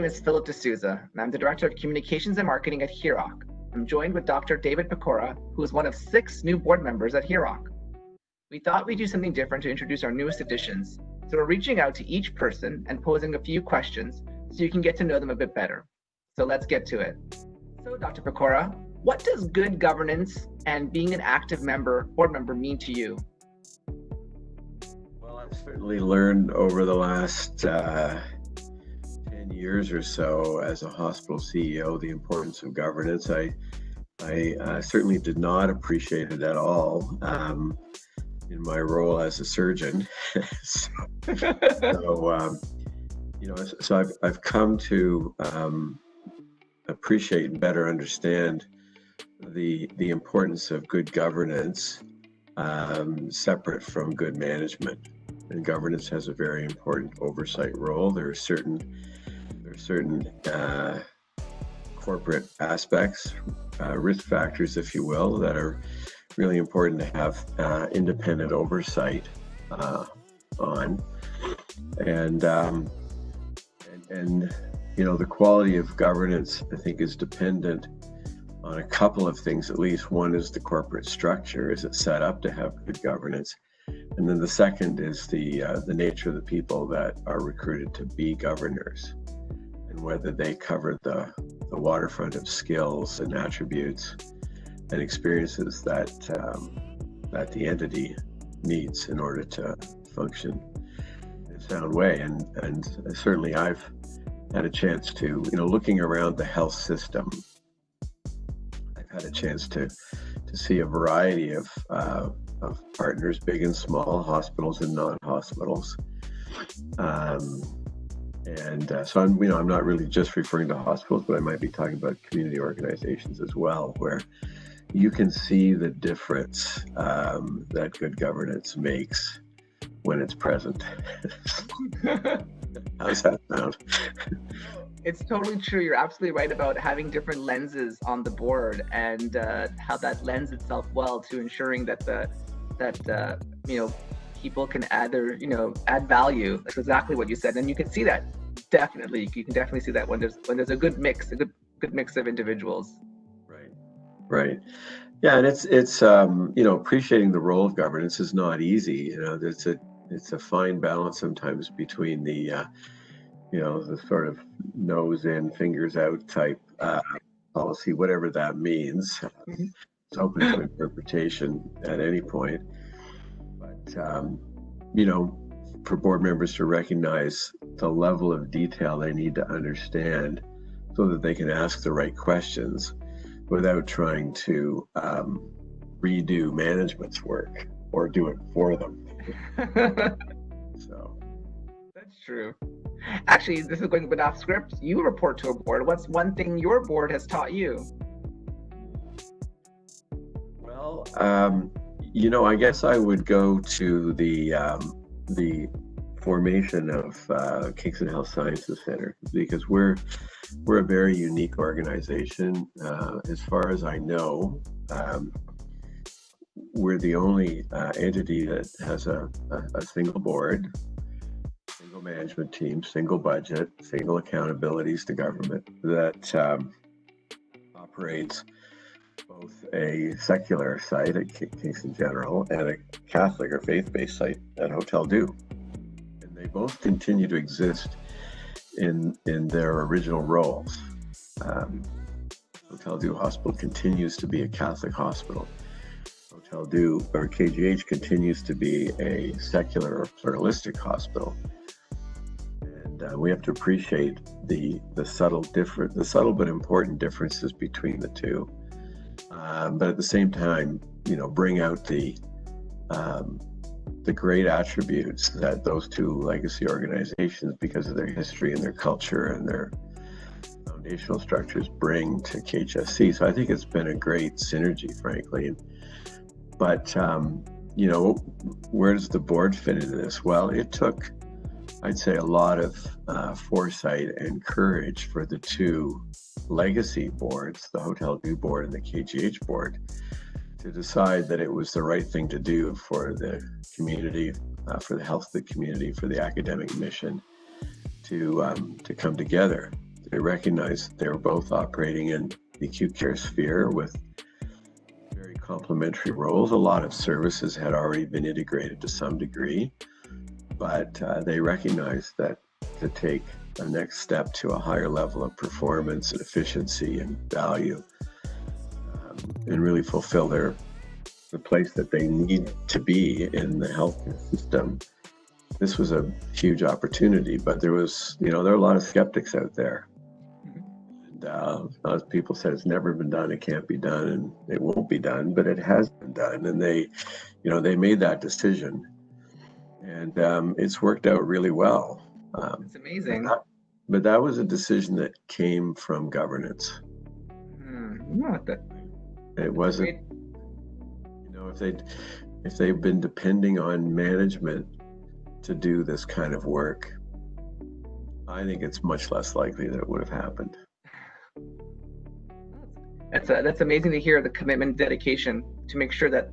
is Philip D'Souza, and I'm the Director of Communications and Marketing at HIROC. I'm joined with Dr. David Pichora, who is one of 6 new board members at HIROC. We thought we'd do something different to introduce our newest additions, so we're reaching out to each person and posing a few questions so you can get to know them a bit better. So let's get to it. So Dr. Pichora, what does good governance and being an active board member mean to you? Well, I've certainly learned over the last 10 years or so as a hospital CEO the importance of governance. I certainly did not appreciate it at all in my role as a surgeon. So I've come to appreciate and better understand the importance of good governance separate from good management. And governance has a very important oversight role. There are certain corporate aspects, risk factors, if you will, that are really important to have independent oversight on. And the quality of governance, I think, is dependent on a couple of things. At least one is the corporate structure. Is it set up to have good governance? And then the second is the nature of the people that are recruited to be governors, and whether they cover the waterfront of skills and attributes and experiences that the entity needs in order to function in a sound way. And certainly I've had a chance to, looking around the health system, I've had a chance to see a variety of partners, big and small, hospitals and non-hospitals. So I'm not really just referring to hospitals, but I might be talking about community organizations as well, where you can see the difference that good governance makes when it's present. How's that sound? It's totally true. You're absolutely right about having different lenses on the board, and how that lends itself well to ensuring that people can add add value. That's exactly what you said, and you can see that definitely. You can definitely see that when there's a good mix of individuals. Right. Yeah, and it's appreciating the role of governance is not easy. It's a fine balance sometimes between the sort of nose in, fingers out type policy, whatever that means. It's open to interpretation at any point. But, for board members to recognize the level of detail they need to understand so that they can ask the right questions without trying to redo management's work or do it for them. So that's true. Actually, this is going a bit off script. You report to a board. What's one thing your board has taught you? Well, I guess I would go to the formation of Kingston Health Sciences Center, because we're a very unique organization. As far as I know, we're the only entity that has a single board, single management team, single budget, single accountabilities to government that operates both a secular site at Kingston General and a Catholic or faith-based site at Hotel Dieu. And they both continue to exist in their original roles. Hotel Dieu Hospital continues to be a Catholic hospital. Hotel Dieu, or KGH, continues to be a secular or pluralistic hospital. And we have to appreciate the subtle but important differences between the two. But at the same time, bring out the great attributes that those two legacy organizations, because of their history and their culture and their foundational structures, bring to KHSC. So I think it's been a great synergy, frankly. But, where does the board fit into this? Well, it took, I'd say, a lot of foresight and courage for the two legacy boards, the Hotel Dieu board and the KGH board, to decide that it was the right thing to do for the community, for the health of the community, for the academic mission, to come together they recognized they were both operating in the acute care sphere with very complementary roles. A lot of services had already been integrated to some degree, but they recognized that to take a next step to a higher level of performance and efficiency and value, and really fulfill the place that they need to be in the healthcare system, this was a huge opportunity. But there was, there are a lot of skeptics out there. And as people said, it's never been done, it can't be done, and it won't be done, but it has been done. And they made that decision. And it's worked out really well. It's amazing. But that was a decision that came from governance. It wasn't, if they've been depending on management to do this kind of work, I think it's much less likely that it would have happened. That's amazing to hear, the commitment, dedication to make sure that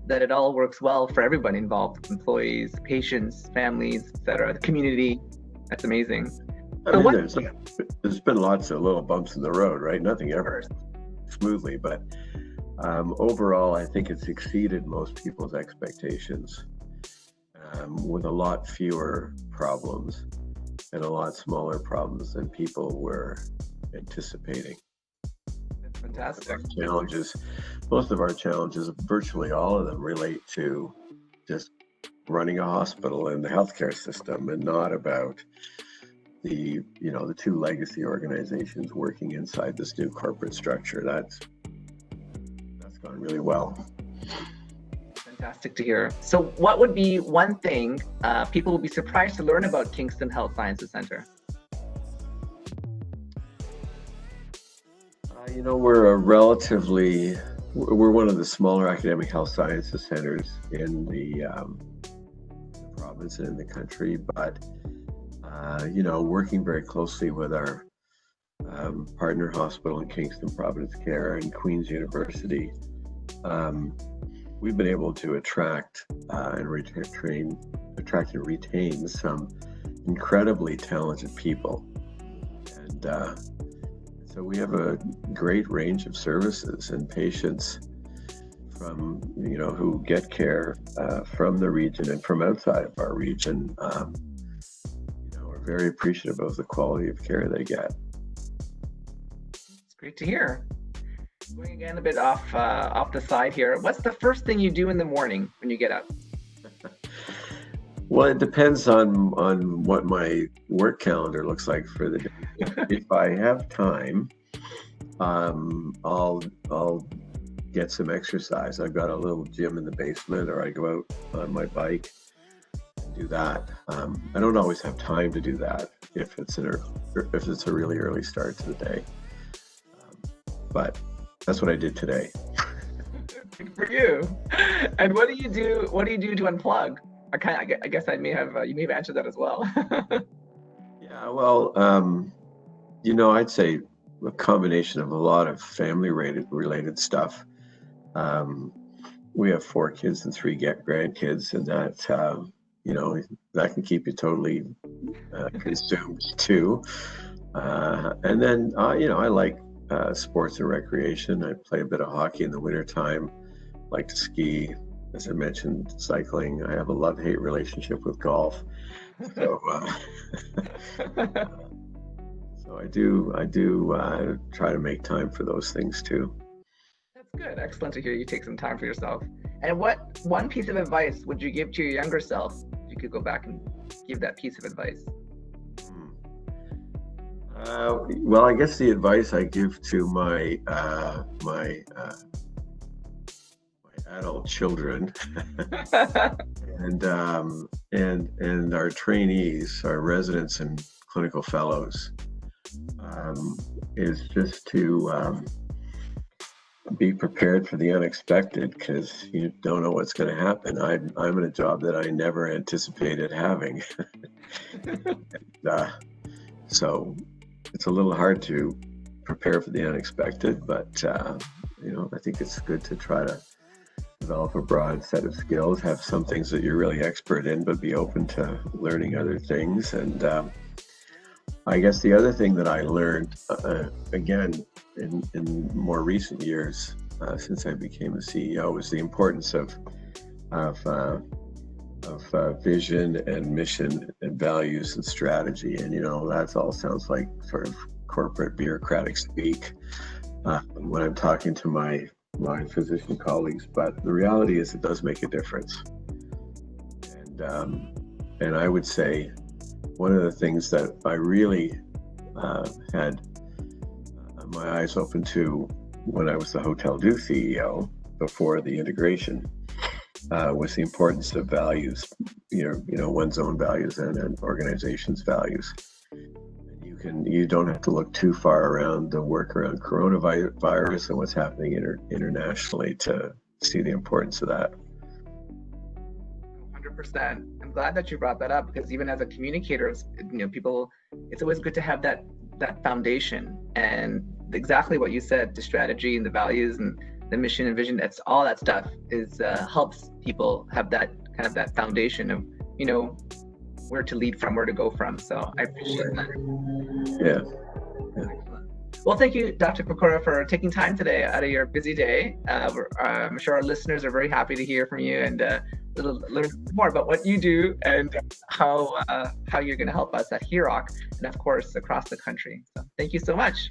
that it all works well for everybody involved, employees, patients, families, etc., the community. That's amazing. There's been lots of little bumps in the road, right? Nothing ever smoothly, but overall, I think it's exceeded most people's expectations, with a lot fewer problems and a lot smaller problems than people were anticipating. That's fantastic. Most of our challenges, virtually all of them, relate to just running a hospital and the healthcare system, and not about the two legacy organizations working inside this new corporate structure. That's gone really well. Fantastic to hear. So what would be one thing people would be surprised to learn about Kingston Health Sciences Center? We're one of the smaller academic health sciences centers in the province and in the country, but working very closely with our partner hospital in Kingston, Providence Care, and Queen's University, we've been able to attract and retain some incredibly talented people, and so we have a great range of services and patients from who get care from the region and from outside of our region. We're very appreciative of the quality of care they get. It's great to hear. Going again a bit off the side here, what's the first thing you do in the morning when you get up? Well, it depends on what my work calendar looks like for the day. If I have time, I'll get some exercise. I've got a little gym in the basement, or I go out on my bike and do that. I don't always have time to do that if it's a really early start to the day, but that's what I did today. Good for you. And what do you do? What do you do to unplug? I guess you may have answered that as well. Yeah, well, I'd say a combination of a lot of family-related stuff. We have 4 kids and 3 grandkids, and that that can keep you totally consumed too. And then I like sports and recreation. I play a bit of hockey in the wintertime, like to ski. As I mentioned, cycling. I have a love-hate relationship with golf. So, so I do try to make time for those things too. That's good. Excellent to hear you take some time for yourself. And what one piece of advice would you give to your younger self if you could go back and give that piece of advice? Well, I guess the advice I give to my adult children and our trainees, our residents and clinical fellows, is just to be prepared for the unexpected, because you don't know what's going to happen. I'm in a job that I never anticipated having. So it's a little hard to prepare for the unexpected, but I think it's good to try to develop a broad set of skills, have some things that you're really expert in, but be open to learning other things. And I guess the other thing that I learned, again, in more recent years, since I became a CEO, was the importance of vision and mission and values and strategy. And that all sounds like sort of corporate bureaucratic speak when I'm talking to my physician colleagues. But the reality is, it does make a difference. And I would say one of the things that I really had my eyes open to when I was the Hotel Du CEO before the integration was the importance of values, one's own values and an organization's values. You don't have to look too far around the work around coronavirus and what's happening internationally to see the importance of that. 100%. I'm glad that you brought that up, because even as a communicator, people, it's always good to have that foundation, and exactly what you said, the strategy and the values and the mission and vision. That's all that stuff is helps people have that kind of that foundation of where to lead from, where to go from. So I appreciate that. Yeah. Well, thank you, Dr. Pichora, for taking time today out of your busy day. I'm sure our listeners are very happy to hear from you and learn more about what you do and how you're going to help us at HIROC and, of course, across the country. So thank you so much.